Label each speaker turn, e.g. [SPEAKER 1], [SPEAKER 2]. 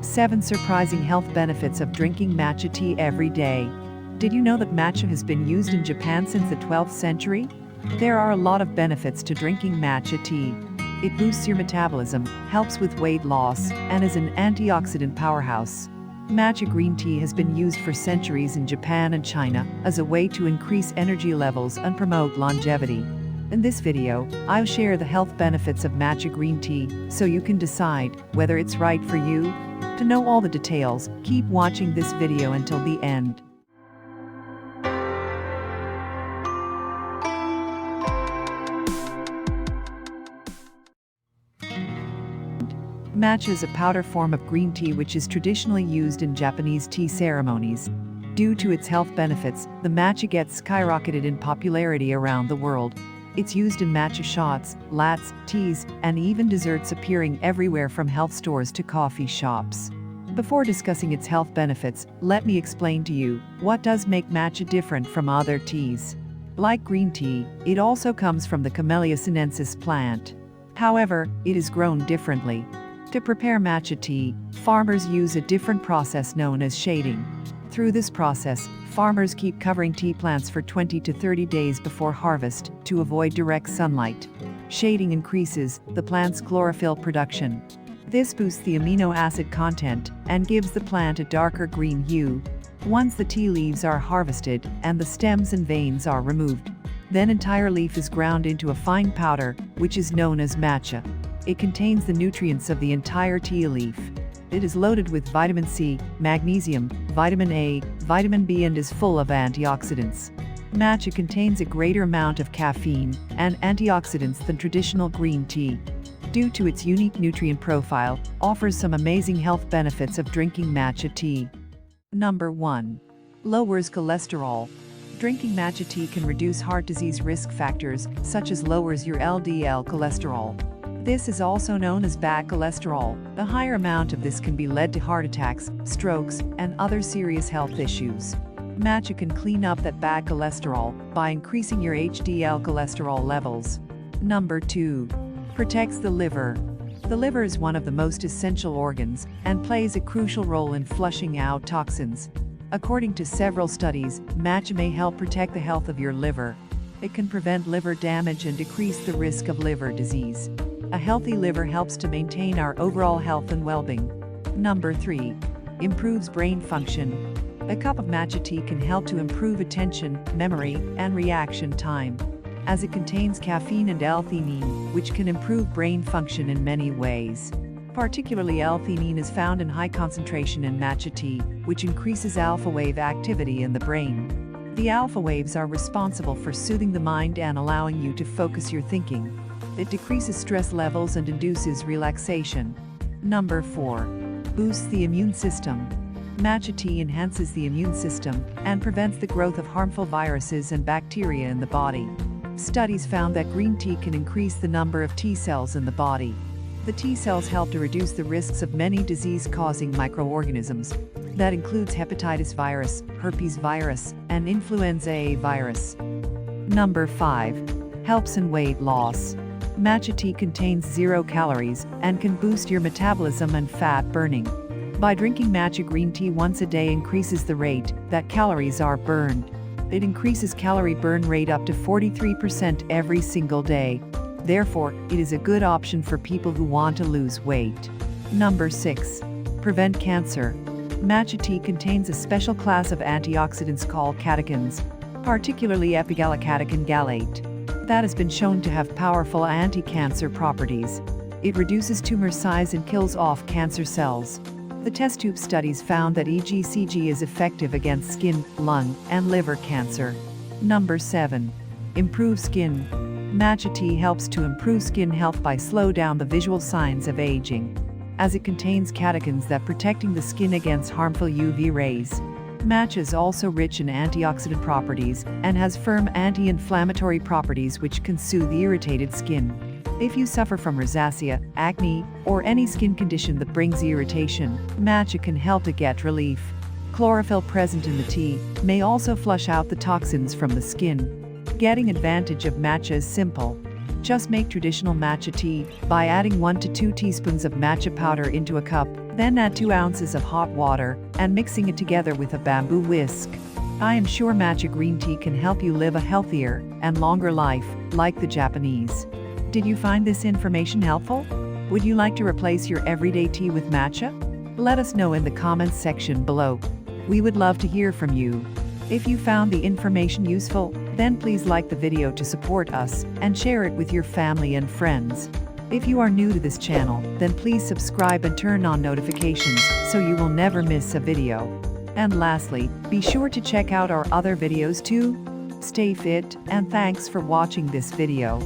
[SPEAKER 1] 7 surprising health benefits of drinking matcha tea every day. Did you know that matcha has been used in Japan since the 12th century? There are a lot of benefits to drinking matcha tea. It boosts your metabolism, helps with weight loss, and is an antioxidant powerhouse. Matcha green tea has been used for centuries in Japan and China as a way to increase energy levels and promote longevity. In this video, I'll share the health benefits of matcha green tea so you can decide whether it's right for you. To know all the details, keep watching this video until the end. Matcha is a powder form of green tea which is traditionally used in Japanese tea ceremonies. Due to its health benefits, the matcha gets skyrocketed in popularity around the world. It's used in matcha shots, lattes, teas, and even desserts, appearing everywhere from health stores to coffee shops. Before discussing its health benefits, let me explain to you what does make matcha different from other teas. Like green tea, it also comes from the Camellia sinensis plant. However, it is grown differently. To prepare matcha tea, farmers use a different process known as shading. Through this process, farmers keep covering tea plants for 20 to 30 days before harvest to avoid direct sunlight. Shading increases the plant's chlorophyll production. This boosts the amino acid content and gives the plant a darker green hue. Once the tea leaves are harvested and the stems and veins are removed, then entire leaf is ground into a fine powder, which is known as matcha. It contains the nutrients of the entire tea leaf. It is loaded with vitamin C, magnesium, vitamin A, vitamin B, and is full of antioxidants. Matcha contains a greater amount of caffeine and antioxidants than traditional green tea. Due to its unique nutrient profile, offers some amazing health benefits of drinking matcha tea. Number 1. Lowers cholesterol. Drinking matcha tea can reduce heart disease risk factors, such as lowers your LDL cholesterol. This is also known as bad cholesterol. The higher amount of this can be led to heart attacks, strokes, and other serious health issues. Matcha can clean up that bad cholesterol by increasing your HDL cholesterol levels. Number 2. Protects the liver. The liver is one of the most essential organs and plays a crucial role in flushing out toxins. According to several studies, matcha may help protect the health of your liver. It can prevent liver damage and decrease the risk of liver disease. A healthy liver helps to maintain our overall health and well-being. Number 3. Improves brain function. A cup of matcha tea can help to improve attention, memory, and reaction time, as it contains caffeine and L-theanine, which can improve brain function in many ways. Particularly L-theanine is found in high concentration in matcha tea, which increases alpha wave activity in the brain. The alpha waves are responsible for soothing the mind and allowing you to focus your thinking. It decreases stress levels and induces relaxation. Number 4. Boosts the immune system. Matcha tea enhances the immune system and prevents the growth of harmful viruses and bacteria in the body. Studies found that green tea can increase the number of T cells in the body. The T cells help to reduce the risks of many disease-causing microorganisms. That includes hepatitis virus, herpes virus, and influenza A virus. Number 5. Helps in weight loss. Matcha tea contains 0 calories and can boost your metabolism and fat burning. By drinking matcha green tea once a day increases the rate that calories are burned. It increases calorie burn rate up to 43% every single day. Therefore, it is a good option for people who want to lose weight. Number 6. Prevent cancer. Matcha tea contains a special class of antioxidants called catechins, particularly epigallocatechin gallate, that has been shown to have powerful anti-cancer properties. It reduces tumor size and kills off cancer cells. The test tube studies found that EGCG is effective against skin, lung, and liver cancer. Number 7. Improve skin. Matcha tea helps to improve skin health by slow down the visual signs of aging, as it contains catechins that protecting the skin against harmful UV rays. Matcha is also rich in antioxidant properties and has firm anti-inflammatory properties which can soothe irritated skin. If you suffer from rosacea, acne, or any skin condition that brings irritation, matcha can help to get relief. Chlorophyll present in the tea may also flush out the toxins from the skin. Getting advantage of matcha is simple. Just make traditional matcha tea by adding 1 to 2 teaspoons of matcha powder into a cup, then add 2 ounces of hot water and mixing it together with a bamboo whisk. I am sure matcha green tea can help you live a healthier and longer life, like the Japanese. Did you find this information helpful? Would you like to replace your everyday tea with matcha? Let us know in the comments section below. We would love to hear from you. If you found the information useful, then please like the video to support us and share it with your family and friends. If you are new to this channel, then please subscribe and turn on notifications so you will never miss a video. And lastly, be sure to check out our other videos too. Stay fit and thanks for watching this video.